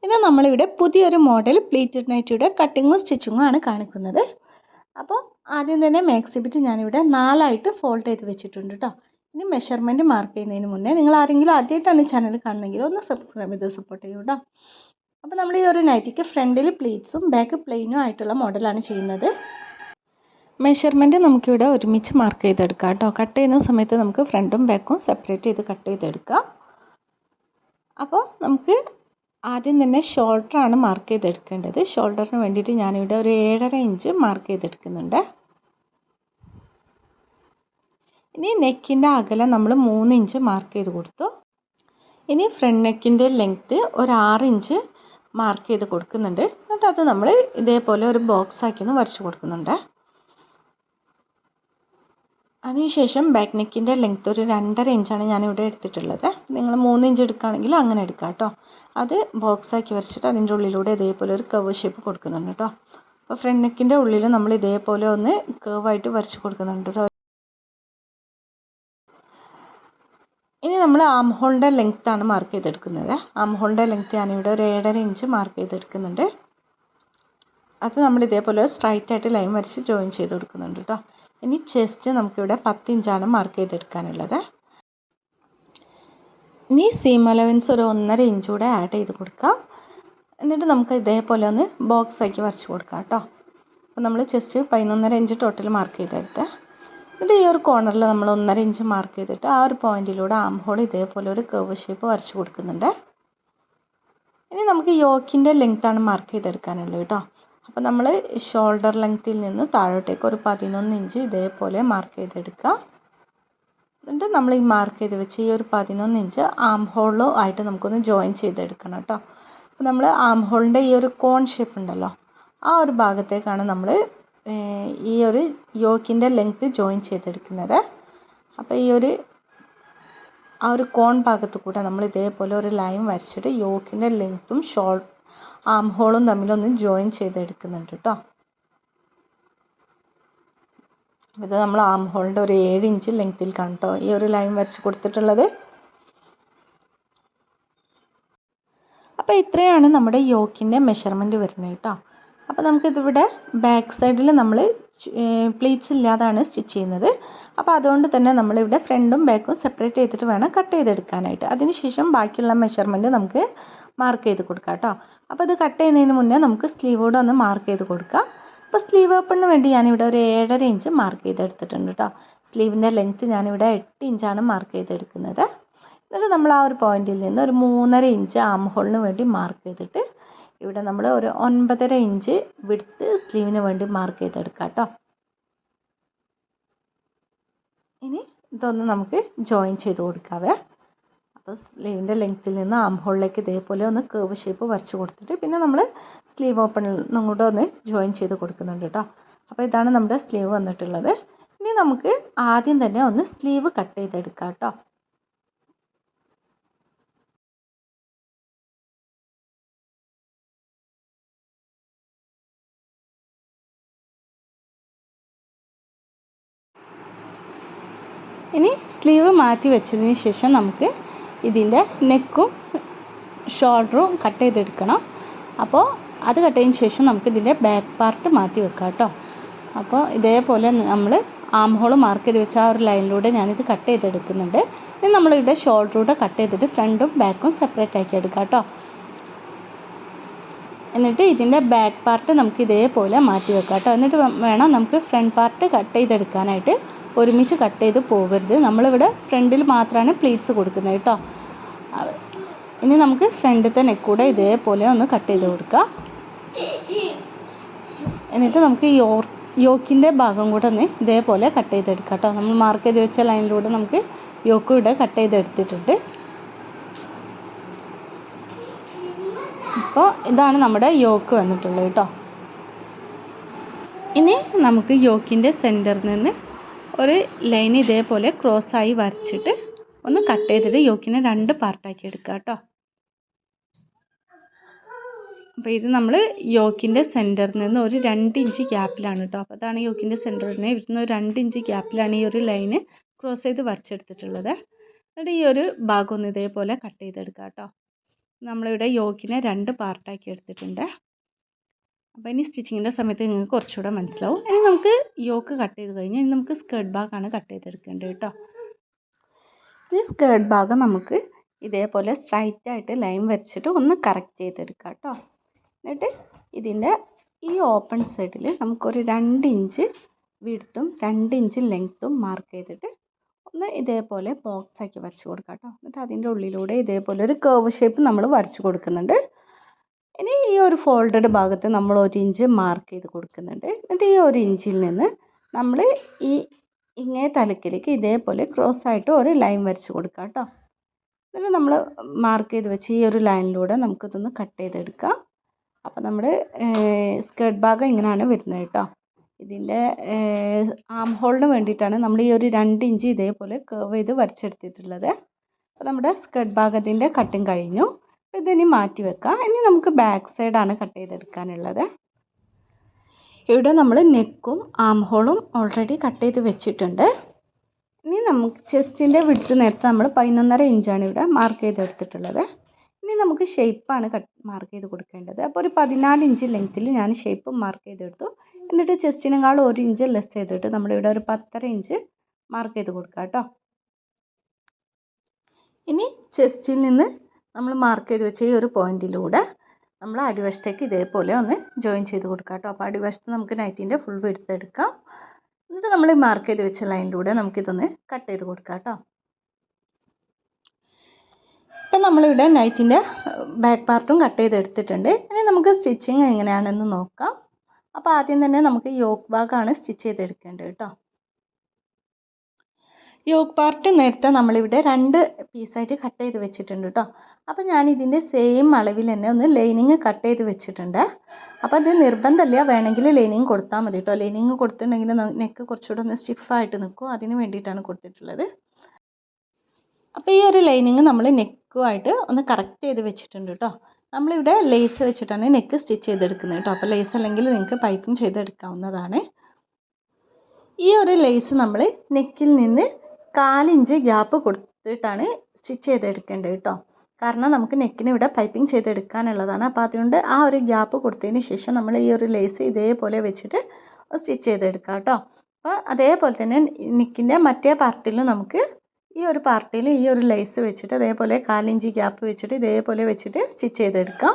ഇന്ന് നമ്മളിവിടെ പുതിയൊരു മോഡൽ പ്ലീറ്റഡ് നൈറ്റിയുടെ കട്ടിങ്ങും സ്റ്റിച്ചിങ്ങും ആണ് കാണിക്കുന്നത്. അപ്പോൾ ആദ്യം തന്നെ മാക്സി ബിറ്റ് ഞാനിവിടെ 4ആയിട്ട് ഫോൾഡ് ചെയ്ത് വെച്ചിട്ടുണ്ട് കേട്ടോ. ഇനി മെഷർമെൻറ്റ് മാർക്ക് ചെയ്യുന്നതിന് മുന്നേ നിങ്ങൾ ആരെങ്കിലും ആദ്യമായിട്ടാണ് ഈ ചാനൽ കാണുന്നതെങ്കിൽ ഒന്ന് സബ്സ്ക്രൈബ് ചെയ്ത് സപ്പോർട്ട് ചെയ്യൂ കേട്ടോ. അപ്പോൾ നമ്മൾ ഈ ഒരു നൈറ്റിക്ക് ഫ്രണ്ടിൽ പ്ലീറ്റ്സും ബാക്ക് പ്ലെയിനും ആയിട്ടുള്ള മോഡലാണ് ചെയ്യുന്നത്. മെഷർമെൻറ്റ് നമുക്കിവിടെ ഒരുമിച്ച് മാർക്ക് ചെയ്തെടുക്കാം കേട്ടോ. കട്ട് ചെയ്യുന്ന സമയത്ത് നമുക്ക് ഫ്രണ്ടും ബാക്കും സെപ്പറേറ്റ് ചെയ്ത് കട്ട് ചെയ്തെടുക്കാം. അപ്പോൾ നമുക്ക് ആദ്യം തന്നെ ഷോൾഡറാണ് മാർക്ക് ചെയ്തെടുക്കേണ്ടത്. ഷോൾഡറിന് വേണ്ടിയിട്ട് ഞാനിവിടെ ഒരു 7.5 ഇഞ്ച് മാർക്ക് ചെയ്തെടുക്കുന്നുണ്ട്. ഇനി നെക്കിൻ്റെ അകലം നമ്മൾ 3 ഇഞ്ച് മാർക്ക് ചെയ്ത് കൊടുത്തു. ഇനി ഫ്രണ്ട് നെക്കിൻ്റെ ലെങ്ത്ത് ഒരു 6 ഇഞ്ച് മാർക്ക് ചെയ്ത് കൊടുക്കുന്നുണ്ട്. എന്നിട്ട് അത് നമ്മൾ ഇതേപോലെ ഒരു ബോക്സ് ആക്കി വരച്ച് കൊടുക്കുന്നുണ്ട്. അതിനുശേഷം ബാക്ക് നെക്കിൻ്റെ ലെങ്ത്ത് ഒരു 2.5 ഇഞ്ചാണ് ഞാനിവിടെ എടുത്തിട്ടുള്ളത്. നിങ്ങൾ 3 ഇഞ്ച് എടുക്കുകയാണെങ്കിൽ അങ്ങനെ എടുക്കാം കേട്ടോ. അത് ബോക്സാക്കി വരച്ചിട്ട് അതിൻ്റെ ഉള്ളിലൂടെ ഇതേപോലെ ഒരു കർവ് ഷേപ്പ് കൊടുക്കുന്നുണ്ട് കേട്ടോ. അപ്പോൾ ഫ്രണ്ട് നെക്കിൻ്റെ ഉള്ളിൽ നമ്മൾ ഇതേപോലെ ഒന്ന് കർവായിട്ട് വരച്ച് കൊടുക്കുന്നുണ്ട് കേട്ടോ. ഇനി നമ്മൾ ആം ഹോളിൻ്റെ ലെങ്ത്താണ് മാർക്ക് ചെയ്തെടുക്കുന്നത്. ആം ഹോളിൻ്റെ ലെങ്ത്ത് ഞാനിവിടെ ഒരു 7.5 ഇഞ്ച് മാർക്ക് ചെയ്തെടുക്കുന്നുണ്ട്. അത് നമ്മൾ ഇതേപോലെ സ്ട്രൈറ്റ് ആയിട്ട് ലൈൻ വരച്ച് ജോയിൻ ചെയ്ത് കൊടുക്കുന്നുണ്ട് കേട്ടോ. ഇനി ചെസ്റ്റ് നമുക്കിവിടെ 10 ഇഞ്ചാണ് മാർക്ക് ചെയ്തെടുക്കാനുള്ളത്. ഇനി സീം അലവൻസ് ഒരു 1.5 ഇഞ്ച് കൂടെ ആഡ് ചെയ്ത് കൊടുക്കാം. എന്നിട്ട് നമുക്ക് ഇതേപോലെ ഒന്ന് ബോക്സ് ആക്കി വരച്ച് കൊടുക്കാം കേട്ടോ. അപ്പോൾ നമ്മൾ ചെസ്റ്റ് 11.5 ഇഞ്ച് ടോട്ടൽ മാർക്ക് ചെയ്തെടുത്ത് എന്നിട്ട് ഈ ഒരു കോർണറിൽ നമ്മൾ 1.5 ഇഞ്ച് മാർക്ക് ചെയ്തിട്ട് ആ ഒരു പോയിന്റിലൂടെ ആം ഹോൾ ഇതേപോലെ ഒരു കർവ് ഷേപ്പ് വരച്ച് കൊടുക്കുന്നുണ്ട്. ഇനി നമുക്ക് യോക്കിൻ്റെ ലെങ്ത്താണ് മാർക്ക് ചെയ്തെടുക്കാനുള്ളത് കേട്ടോ. അപ്പോൾ നമ്മൾ ഷോൾഡർ ലെങ്ത്തിൽ നിന്ന് താഴോട്ടേക്ക് ഒരു 11 ഇഞ്ച് ഇതേപോലെ മാർക്ക് ചെയ്തെടുക്കുക. എന്നിട്ട് നമ്മൾ ഈ മാർക്ക് ചെയ്ത് വെച്ച് ഈ ഒരു 11 ഇഞ്ച് ആം ഹോളോ ആയിട്ട് നമുക്കൊന്ന് ജോയിൻ ചെയ്തെടുക്കണം കേട്ടോ. അപ്പോൾ നമ്മൾ ആം ഹോളിൻ്റെ ഈ ഒരു കോൺ ഷേപ്പ് ഉണ്ടല്ലോ, ആ ഒരു ഭാഗത്തേക്കാണ് നമ്മൾ ഈ ഒരു യോക്കിൻ്റെ ലെങ്ത്ത് ജോയിൻ ചെയ്തെടുക്കുന്നത്. അപ്പോൾ ഈ ഒരു ആ ഒരു കോൺ ഭാഗത്ത് കൂടെ നമ്മൾ ഇതേപോലെ ഒരു ലൈൻ വരച്ചിട്ട് യോക്കിൻ്റെ ലെങ്ത്തും ആം ഹോളും തമ്മിലൊന്ന് ജോയിൻ ചെയ്തെടുക്കുന്നുണ്ട് കേട്ടോ. ഇത് നമ്മൾ ആം ഹോളിൻ്റെ ഒരു 7 ഇഞ്ച് ലെങ്ത്തിൽ കേട്ടോ ഈ ഒരു ലൈൻ വരച്ച് കൊടുത്തിട്ടുള്ളത്. അപ്പോൾ ഇത്രയാണ് നമ്മുടെ യോക്കിൻ്റെ മെഷർമെൻറ്റ് വരുന്നത് കേട്ടോ. അപ്പോൾ നമുക്കിതിവിടെ ബാക്ക് സൈഡിൽ നമ്മൾ പ്ലീറ്റ്സ് ഇല്ലാതാണ് സ്റ്റിച്ച് ചെയ്യുന്നത്. അപ്പോൾ അതുകൊണ്ട് തന്നെ നമ്മളിവിടെ ഫ്രണ്ടും ബാക്കും സെപ്പറേറ്റ് ചെയ്തിട്ട് വേണം കട്ട് ചെയ്തെടുക്കാനായിട്ട്. അതിനുശേഷം ബാക്കിയുള്ള മെഷർമെൻറ്റ് നമുക്ക് മാർക്ക് ചെയ്ത് കൊടുക്കാം കേട്ടോ. അപ്പോൾ ഇത് കട്ട് ചെയ്യുന്നതിന് മുന്നേ നമുക്ക് സ്ലീവോടെ ഒന്ന് മാർക്ക് ചെയ്ത് കൊടുക്കാം. അപ്പോൾ സ്ലീവ് ഓപ്പണിന് വേണ്ടി ഞാനിവിടെ ഒരു 7.5 ഇഞ്ച് മാർക്ക് ചെയ്തെടുത്തിട്ടുണ്ട് കേട്ടോ. സ്ലീവിൻ്റെ ലെങ്ത്ത് ഞാനിവിടെ 8 ഇഞ്ചാണ് മാർക്ക് ചെയ്തെടുക്കുന്നത്. എന്നിട്ട് നമ്മൾ ആ ഒരു പോയിന്റിൽ നിന്ന് ഒരു 3.5 ഇഞ്ച് ആം ഹോളിന് വേണ്ടി മാർക്ക് ചെയ്തിട്ട് ഇവിടെ നമ്മൾ ഒരു 9.5 ഇഞ്ച് വിഡ്ത്ത് സ്ലീവിന് വേണ്ടി മാർക്ക് ചെയ്തെടുക്കാം കേട്ടോ. ഇനി ഇതൊന്ന് നമുക്ക് ജോയിൻ ചെയ്ത് കൊടുക്കാവേ. അപ്പോൾ സ്ലീവിൻ്റെ ലെങ്ത്തിൽ നിന്ന് ആം ഹോളിലേക്ക് ഇതേപോലെ ഒന്ന് കർവ് ഷേപ്പ് വരച്ച് കൊടുത്തിട്ട് പിന്നെ നമ്മൾ സ്ലീവ് ഓപ്പണിൽ നിന്നും കൂടെ ഒന്ന് ജോയിൻ ചെയ്ത് കൊടുക്കുന്നുണ്ട് കേട്ടോ. അപ്പോൾ ഇതാണ് നമ്മുടെ സ്ലീവ് വന്നിട്ടുള്ളത്. ഇനി നമുക്ക് ആദ്യം തന്നെ ഒന്ന് സ്ലീവ് കട്ട് ചെയ്തെടുക്കാം കേട്ടോ. ഇനി സ്ലീവ് മാറ്റി വെച്ചതിന് ശേഷം നമുക്ക് ഇതിൻ്റെ നെക്കും ഷോൾഡറും കട്ട് ചെയ്തെടുക്കണം. അപ്പോൾ അത് കട്ട് ചെയ്തതിന് ശേഷം നമുക്ക് ഇതിൻ്റെ ബാക്ക് പാർട്ട് മാറ്റി വെക്കാം കേട്ടോ. അപ്പോൾ ഇതേപോലെ നമ്മൾ ആം ഹോൾ മാർക്ക് ചെയ്ത് വെച്ച ആ ഒരു ലൈനിലൂടെ ഞാനിത് കട്ട് ചെയ്തെടുക്കുന്നുണ്ട്. ഇനി നമ്മളിവിടെ ഷോൾഡറൂടെ കട്ട് ചെയ്തിട്ട് ഫ്രണ്ടും ബാക്കും സെപ്പറേറ്റ് ആക്കി എടുക്കാം കേട്ടോ. എന്നിട്ട് ഇതിൻ്റെ ബാക്ക് പാർട്ട് നമുക്ക് ഇതേപോലെ മാറ്റി വെക്കാം കേട്ടോ. എന്നിട്ട് വേണം നമുക്ക് ഫ്രണ്ട് പാർട്ട് കട്ട് ചെയ്തെടുക്കാനായിട്ട്. ഒരുമിച്ച് കട്ട് ചെയ്ത് പോകരുത്. നമ്മളിവിടെ ഫ്രണ്ടിൽ മാത്രമാണ് പ്ലീറ്റ്സ് കൊടുക്കുന്നത് കേട്ടോ. ഇനി നമുക്ക് ഫ്രണ്ടിലത്തെ നെക്കൂടെ ഇതേപോലെ ഒന്ന് കട്ട് ചെയ്ത് കൊടുക്കാം. എന്നിട്ട് നമുക്ക് യോക്കിൻ്റെ ഭാഗം കൂടെ ഒന്ന് ഇതേപോലെ കട്ട് ചെയ്തെടുക്കാം കേട്ടോ. നമ്മൾ മാർക്ക് ചെയ്ത് വെച്ച ലൈനിലൂടെ നമുക്ക് യോക്ക് ഇവിടെ കട്ട് ചെയ്തെടുത്തിട്ടുണ്ട്. അപ്പോൾ ഇതാണ് നമ്മുടെ യോക്ക് വന്നിട്ടുള്ളത് കേട്ടോ. ഇനി നമുക്ക് യോക്കിൻ്റെ സെൻറ്ററിൽ നിന്ന് ഒരു ലൈൻ ഇതേപോലെ ക്രോസായി വരച്ചിട്ട് ഒന്ന് കട്ട് ചെയ്തിട്ട് യോക്കിനെ 2 പാർട്ടാക്കി എടുക്കുക കേട്ടോ. അപ്പോൾ ഇത് നമ്മൾ യോക്കിൻ്റെ സെൻറ്ററിൽ നിന്ന് ഒരു 2 ഇഞ്ച് ഗ്യാപ്പിലാണ് കേട്ടോ. അപ്പോൾ അതാണ് യോക്കിൻ്റെ സെൻറ്ററിന് ഇവിടുന്ന് ഒരു 2 ഇഞ്ച് ഗ്യാപ്പിലാണ് ഈ ഒരു ലൈന് ക്രോസ് ചെയ്ത് വരച്ചെടുത്തിട്ടുള്ളത്. എന്നിട്ട് ഈ ഒരു ഭാഗം ഒന്ന് ഇതേപോലെ കട്ട് ചെയ്തെടുക്കുക കേട്ടോ. നമ്മളിവിടെ യോക്കിനെ 2 പാർട്ടാക്കി എടുത്തിട്ടുണ്ട്. അപ്പോൾ ഇനി സ്റ്റിച്ചിങ്ങിൻ്റെ സമയത്ത് നിങ്ങൾക്ക് കുറച്ചുകൂടെ മനസ്സിലാവും. ഇനി നമുക്ക് യോക്ക് കട്ട് ചെയ്ത് കഴിഞ്ഞാൽ ഇനി നമുക്ക് സ്കേർട്ട് ഭാഗമാണ് കട്ട് ചെയ്തെടുക്കേണ്ടത് കേട്ടോ. ഈ സ്കേർട്ട് ഭാഗം നമുക്ക് ഇതേപോലെ സ്ട്രൈറ്റ് ആയിട്ട് ലൈൻ വരച്ചിട്ട് ഒന്ന് കറക്റ്റ് ചെയ്തെടുക്കാം കേട്ടോ. എന്നിട്ട് ഇതിൻ്റെ ഈ ഓപ്പൺ സൈഡിൽ നമുക്കൊരു 2 ഇഞ്ച് വിഡ്ത്തും 2 ഇഞ്ച് ലെങ്ത്തും മാർക്ക് ചെയ്തിട്ട് ഒന്ന് ഇതേപോലെ ബോക്സ് ആക്കി വരച്ച് കൊടുക്കാം കേട്ടോ. എന്നിട്ട് അതിൻ്റെ ഉള്ളിലൂടെ ഇതേപോലെ ഒരു കർവ് ഷേപ്പ് നമ്മൾ വരച്ച് കൊടുക്കുന്നുണ്ട്. ഇനി ഈ ഒരു ഫോൾഡഡ് ഭാഗത്ത് നമ്മൾ 1 ഇഞ്ച് മാർക്ക് ചെയ്ത് കൊടുക്കുന്നുണ്ട്. എന്നിട്ട് ഈ 1 ഇഞ്ചിൽ നിന്ന് നമ്മൾ ഈ ഇങ്ങേ തലക്കിലേക്ക് ഇതേപോലെ ക്രോസ് ആയിട്ട് ഒരു ലൈൻ വരച്ച് കൊടുക്കാം കേട്ടോ. എന്നിട്ട് നമ്മൾ മാർക്ക് ചെയ്ത് വെച്ച് ഈ ഒരു ലൈനിലൂടെ നമുക്കിതൊന്ന് കട്ട് ചെയ്തെടുക്കാം. അപ്പോൾ നമ്മുടെ സ്കേർട്ട് ഭാഗം ഇങ്ങനെയാണ് വരുന്നത് കേട്ടോ. ഇതിൻ്റെ ആം ഹോളിന് വേണ്ടിയിട്ടാണ് നമ്മൾ ഈ ഒരു 2 ഇഞ്ച് ഇതേപോലെ കർവ് ചെയ്ത് വരച്ചെടുത്തിട്ടുള്ളത്. അപ്പോൾ നമ്മുടെ സ്കേർട്ട് ഭാഗത്തിൻ്റെ കട്ടിങ് കഴിഞ്ഞു. അപ്പോൾ ഇതിനി മാറ്റി വെക്കാം. ഇനി നമുക്ക് ബാക്ക് സൈഡാണ് കട്ട് ചെയ്തെടുക്കാനുള്ളത്. ഇവിടെ നമ്മൾ നെക്കും ആം ഹോളും ഓൾറെഡി കട്ട് ചെയ്ത് വെച്ചിട്ടുണ്ട്. ഇനി നമുക്ക് ചെസ്റ്റിൻ്റെ വിഡ്ത്ത് നേരത്തെ നമ്മൾ 11.5 ഇഞ്ചാണ് ഇവിടെ മാർക്ക് ചെയ്തെടുത്തിട്ടുള്ളത്. ഇനി നമുക്ക് ഷേപ്പാണ് മാർക്ക് ചെയ്ത് കൊടുക്കേണ്ടത്. അപ്പോൾ ഒരു 14 ഇഞ്ച് ലെങ്ത്തിൽ ഞാൻ ഷേപ്പ് മാർക്ക് ചെയ്തെടുത്തു. എന്നിട്ട് ചെസ്റ്റിനേക്കാൾ 1 ഇഞ്ച് ലെസ് ചെയ്തിട്ട് നമ്മളിവിടെ ഒരു 10.5 ഇഞ്ച് മാർക്ക് ചെയ്ത് കൊടുക്കുക കേട്ടോ. ഇനി ചെസ്റ്റിൽ നിന്ന് നമ്മൾ മാർക്ക് ചെയ്ത് വെച്ച ഈ ഒരു പോയിന്റിലൂടെ നമ്മൾ അടിവശത്തേക്ക് ഇതേപോലെ ഒന്ന് ജോയിൻ ചെയ്ത് കൊടുക്കാം കേട്ടോ. അപ്പോൾ അടിവശത്ത് നമുക്ക് നൈറ്റിൻ്റെ ഫുൾ വിഡ്ത്ത് എടുക്കാം. എന്നിട്ട് നമ്മൾ മാർക്ക് ചെയ്ത് വെച്ച ലൈനിലൂടെ നമുക്കിതൊന്ന് കട്ട് ചെയ്ത് കൊടുക്കാം കേട്ടോ. ഇപ്പം നമ്മളിവിടെ നൈറ്റിൻ്റെ ബാക്ക് പാർട്ടും കട്ട് ചെയ്തെടുത്തിട്ടുണ്ട്. ഇനി നമുക്ക് സ്റ്റിച്ചിങ് എങ്ങനെയാണെന്ന് നോക്കാം. അപ്പോൾ ആദ്യം തന്നെ നമുക്ക് യോക്ക് ഭാഗമാണ് സ്റ്റിച്ച് ചെയ്തെടുക്കേണ്ടത് കേട്ടോ. യോക്ക് പാർട്ട് നേരത്തെ നമ്മളിവിടെ 2 പീസായിട്ട് കട്ട് ചെയ്ത് വെച്ചിട്ടുണ്ട് കേട്ടോ. അപ്പോൾ ഞാൻ ഇതിൻ്റെ സെയിം അളവിൽ തന്നെ ഒന്ന് ലൈനിങ് കട്ട് ചെയ്ത് വെച്ചിട്ടുണ്ട്. അപ്പോൾ അത് നിർബന്ധമില്ല, വേണമെങ്കിൽ ലൈനിങ് കൊടുത്താൽ മതി കേട്ടോ. ലൈനിങ് കൊടുത്തിട്ടുണ്ടെങ്കിൽ നെക്ക് കുറച്ചുകൂടെ ഒന്ന് സ്റ്റിഫായിട്ട് നിൽക്കും. അതിന് വേണ്ടിയിട്ടാണ് കൊടുത്തിട്ടുള്ളത്. അപ്പോൾ ഈ ഒരു ലൈനിങ് നമ്മൾ നെക്കുമായിട്ട് ഒന്ന് കറക്റ്റ് ചെയ്ത് വെച്ചിട്ടുണ്ട് കേട്ടോ. നമ്മളിവിടെ ലേസ് വെച്ചിട്ടാണ് നെക്ക് സ്റ്റിച്ച് ചെയ്തെടുക്കുന്നത് കേട്ടോ. അപ്പോൾ ലേസ് അല്ലെങ്കിൽ നിങ്ങൾക്ക് പൈപ്പിംഗ് ചെയ്തെടുക്കാവുന്നതാണ്. ഈ ഒരു ലേസ് നമ്മൾ നെക്കിൽ നിന്ന് 1/4 ഇഞ്ച് ഗ്യാപ്പ് കൊടുത്തിട്ടാണ് സ്റ്റിച്ച് ചെയ്തെടുക്കേണ്ടത് കേട്ടോ. കാരണം നമുക്ക് നെക്കിന് ഇവിടെ പൈപ്പിംഗ് ചെയ്തെടുക്കാനുള്ളതാണ്. അപ്പോൾ അതുകൊണ്ട് ആ ഒരു ഗ്യാപ്പ് കൊടുത്തതിന് ശേഷം നമ്മൾ ഈ ഒരു ലേസ് ഇതേപോലെ വെച്ചിട്ട് സ്റ്റിച്ച് ചെയ്തെടുക്കാം കേട്ടോ. അപ്പോൾ അതേപോലെ തന്നെ നെക്കിൻ്റെ മറ്റേ പാർട്ടിലും നമുക്ക് ഈ ഒരു പാർട്ടിൽ ഈ ഒരു ലേസ് വെച്ചിട്ട് അതേപോലെ 1/4 ഇഞ്ച് ഗ്യാപ്പ് വെച്ചിട്ട് ഇതേപോലെ വെച്ചിട്ട് സ്റ്റിച്ച് ചെയ്തെടുക്കാം.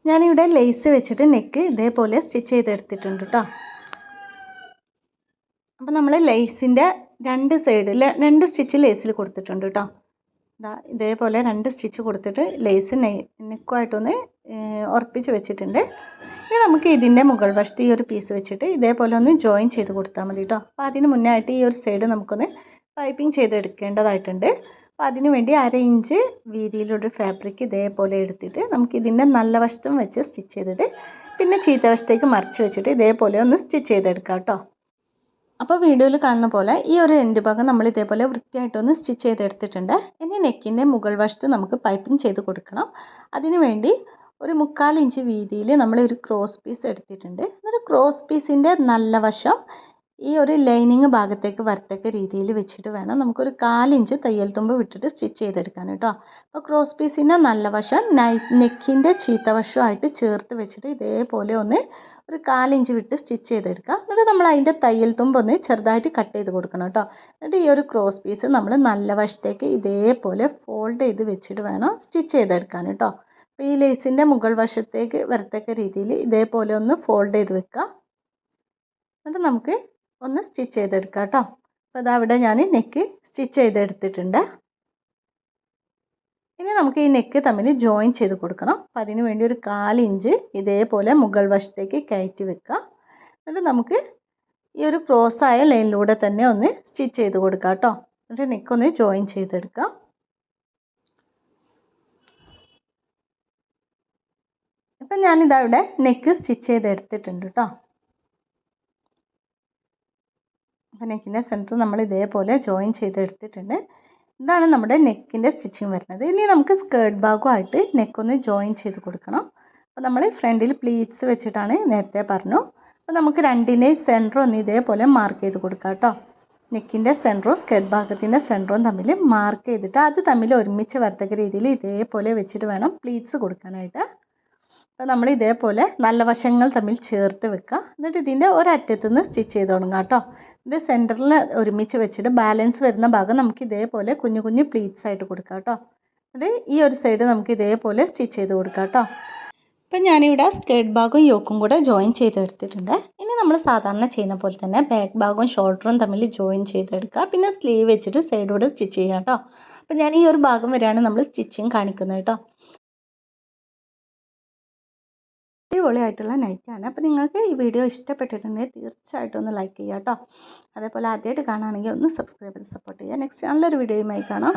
ഞാനിവിടെ ലേസ് വെച്ചിട്ട് നെക്ക് ഇതേപോലെ സ്റ്റിച്ച് ചെയ്തെടുത്തിട്ടുണ്ട് കേട്ടോ. അപ്പോൾ നമ്മൾ ലേസിൻ്റെ 2 സൈഡിൽ 2 സ്റ്റിച്ച് ലേസിൽ കൊടുത്തിട്ടുണ്ട് കേട്ടോ. ഇതേപോലെ 2 സ്റ്റിച്ച് കൊടുത്തിട്ട് ലേസ് നെക്കുമായിട്ടൊന്ന് ഉറപ്പിച്ച് വെച്ചിട്ടുണ്ട്. ഇനി നമുക്ക് ഇതിൻ്റെ മുകൾ വശത്ത് ഈ ഒരു പീസ് വെച്ചിട്ട് ഇതേപോലെ ഒന്ന് ജോയിൻ ചെയ്ത് കൊടുത്താൽ മതി കേട്ടോ. അപ്പോൾ അതിന് മുന്നേ ആയിട്ട് ഈ ഒരു സൈഡ് നമുക്കൊന്ന് പൈപ്പിംഗ് ചെയ്തെടുക്കേണ്ടതായിട്ടുണ്ട്. അപ്പോൾ അതിന് വേണ്ടി 1/2 ഇഞ്ച് വീതിയിലൊരു ഫാബ്രിക് ഇതേപോലെ എടുത്തിട്ട് നമുക്ക് ഇതിൻ്റെ നല്ല വശത്തും വെച്ച് സ്റ്റിച്ച് ചെയ്തിട്ട് പിന്നെ ചീത്ത വശത്തേക്ക് മറിച്ച് വെച്ചിട്ട് ഇതേപോലെ ഒന്ന് സ്റ്റിച്ച് ചെയ്തെടുക്കാം കേട്ടോ. അപ്പോൾ വീഡിയോയിൽ കാണുന്ന പോലെ ഈ ഒരു എൻഡ് ഭാഗം നമ്മൾ ഇതേപോലെ വൃത്തിയായിട്ടൊന്ന് സ്റ്റിച്ച് ചെയ്തെടുത്തിട്ടുണ്ട്. ഇനി നെക്കിൻ്റെ മുകൾ വശത്ത് നമുക്ക് പൈപ്പിംഗ് ചെയ്ത് കൊടുക്കണം. അതിന് വേണ്ടി ഒരു 3/4 ഇഞ്ച് വീതിയിൽ നമ്മൾ ഒരു ക്രോസ് പീസ് എടുത്തിട്ടുണ്ട്. എന്നിട്ട് ക്രോസ് പീസിൻ്റെ നല്ല വശം ഈ ഒരു ലൈനിങ് ഭാഗത്തേക്ക് വരത്തക്ക രീതിയിൽ വെച്ചിട്ട് വേണം നമുക്കൊരു 1/4 ഇഞ്ച് തയ്യൽ തുമ്പ് വിട്ടിട്ട് സ്റ്റിച്ച് ചെയ്തെടുക്കാൻ കേട്ടോ. അപ്പോൾ ക്രോസ് പീസിൻ്റെ നല്ല വശം നെക്കിൻ്റെ ചീത്ത വശമായിട്ട് ചേർത്ത് വെച്ചിട്ട് ഇതേപോലെ ഒന്ന് ഒരു 1/4 ഇഞ്ച് വിട്ട് സ്റ്റിച്ച് ചെയ്തെടുക്കുക. എന്നിട്ട് നമ്മൾ അതിൻ്റെ തയ്യൽ തുമ്പ് ഒന്ന് ചെറുതായിട്ട് കട്ട് ചെയ്ത് കൊടുക്കണം കേട്ടോ. എന്നിട്ട് ഈ ഒരു ക്രോസ് പീസ് നമ്മൾ നല്ല വശത്തേക്ക് ഇതേപോലെ ഫോൾഡ് ചെയ്ത് വെച്ചിട്ട് വേണം സ്റ്റിച്ച് ചെയ്തെടുക്കാൻ കേട്ടോ. അപ്പോൾ ഈ ലേസിൻ്റെ മുകൾ വശത്തേക്ക് വരത്തക്ക രീതിയിൽ ഇതേപോലെ ഒന്ന് ഫോൾഡ് ചെയ്ത് വെക്കുക. എന്നിട്ട് നമുക്ക് ഒന്ന് സ്റ്റിച്ച് ചെയ്തെടുക്കാം കേട്ടോ. അപ്പോൾ അതവിടെ ഞാൻ നെക്ക് സ്റ്റിച്ച് ചെയ്തെടുത്തിട്ടുണ്ട്. ഇനി നമുക്ക് ഈ നെക്ക് തമ്മിൽ ജോയിൻ ചെയ്ത് കൊടുക്കണം. അപ്പോൾ അതിന് വേണ്ടി ഒരു 1/4 ഇഞ്ച് ഇതേപോലെ മുകൾ വശത്തേക്ക് കയറ്റി വെക്കുക. എന്നിട്ട് നമുക്ക് ഈ ഒരു ക്രോസായ ലൈനിലൂടെ തന്നെ ഒന്ന് സ്റ്റിച്ച് ചെയ്ത് കൊടുക്കാം കേട്ടോ. എന്നിട്ട് നെക്കൊന്ന് ജോയിൻ ചെയ്തെടുക്കാം. ഇപ്പം ഞാനിതവിടെ നെക്ക് സ്റ്റിച്ച് ചെയ്തെടുത്തിട്ടുണ്ട് കേട്ടോ. അപ്പോൾ നെക്കിൻ്റെ സെൻറ്റർ നമ്മൾ ഇതേപോലെ ജോയിൻ ചെയ്തെടുത്തിട്ടുണ്ട്. ഇതാണ് നമ്മുടെ നെക്കിൻ്റെ സ്റ്റിച്ചിങ് വരുന്നത്. ഇനി നമുക്ക് സ്കേർട്ട് ഭാഗമായിട്ട് നെക്കൊന്ന് ജോയിൻ ചെയ്ത് കൊടുക്കണം. അപ്പോൾ നമ്മൾ ഫ്രണ്ടിൽ പ്ലീറ്റ്സ് വെച്ചിട്ടാണ് നേരത്തെ പറഞ്ഞു. അപ്പോൾ നമുക്ക് രണ്ടിൻ്റെയും സെൻറ്റർ ഒന്ന് ഇതേപോലെ മാർക്ക് ചെയ്ത് കൊടുക്കാം കേട്ടോ. നെക്കിൻ്റെ സെൻറ്ററും സ്കേർട്ട് ഭാഗത്തിൻ്റെ സെൻറ്ററും തമ്മിൽ മാർക്ക് ചെയ്തിട്ട് അത് തമ്മിൽ ഒരുമിച്ച് വരത്തക്ക രീതിയിൽ ഇതേപോലെ വെച്ചിട്ട് വേണം പ്ലീറ്റ്സ് കൊടുക്കാനായിട്ട്. അപ്പോൾ നമ്മൾ ഇതേപോലെ നല്ല വശങ്ങൾ തമ്മിൽ ചേർത്ത് വെക്കുക. എന്നിട്ട് ഇതിൻ്റെ ഒരറ്റത്തു നിന്ന് സ്റ്റിച്ച് ചെയ്ത് തുടങ്ങുക കേട്ടോ. ഇതിൻ്റെ സെൻറ്ററിൽ ഒരുമിച്ച് വെച്ചിട്ട് ബാലൻസ് വരുന്ന ഭാഗം നമുക്ക് ഇതേപോലെ കുഞ്ഞു കുഞ്ഞു പ്ലീറ്റ്സ് ആയിട്ട് കൊടുക്കാം കേട്ടോ. എന്നിട്ട് ഈ ഒരു സൈഡ് നമുക്ക് ഇതേപോലെ സ്റ്റിച്ച് ചെയ്ത് കൊടുക്കാം കേട്ടോ. ഇപ്പം ഞാനിവിടെ സ്കേർട്ട് ഭാഗവും യോക്കും കൂടെ ജോയിൻ ചെയ്തെടുത്തിട്ടുണ്ട്. ഇനി നമ്മൾ സാധാരണ ചെയ്യുന്ന പോലെ തന്നെ ബാക്ക് ഭാഗവും ഷോൾഡറും തമ്മിൽ ജോയിൻ ചെയ്തെടുക്കുക. പിന്നെ സ്ലീവ് വെച്ചിട്ട് സൈഡോടെ സ്റ്റിച്ച് ചെയ്യുക കേട്ടോ. അപ്പം ഞാൻ ഈ ഒരു ഭാഗം വരെയാണ് നമ്മൾ സ്റ്റിച്ചിങ് കാണിക്കുന്നത് കേട്ടോ. അടിപൊളിയായിട്ടുള്ള നൈറ്റാണ്. അപ്പോൾ നിങ്ങൾക്ക് ഈ വീഡിയോ ഇഷ്ടപ്പെട്ടിട്ടുണ്ടെങ്കിൽ തീർച്ചയായിട്ടും ഒന്ന് ലൈക്ക് ചെയ്യുക കേട്ടോ. അതേപോലെ ആദ്യമായിട്ട് കാണുകയാണെങ്കിൽ ഒന്ന് സബ്സ്ക്രൈബ് ചെയ്ത് സപ്പോർട്ട് ചെയ്യുക. നെക്സ്റ്റ് നല്ലൊരു വീഡിയോയുമായി കാണാം.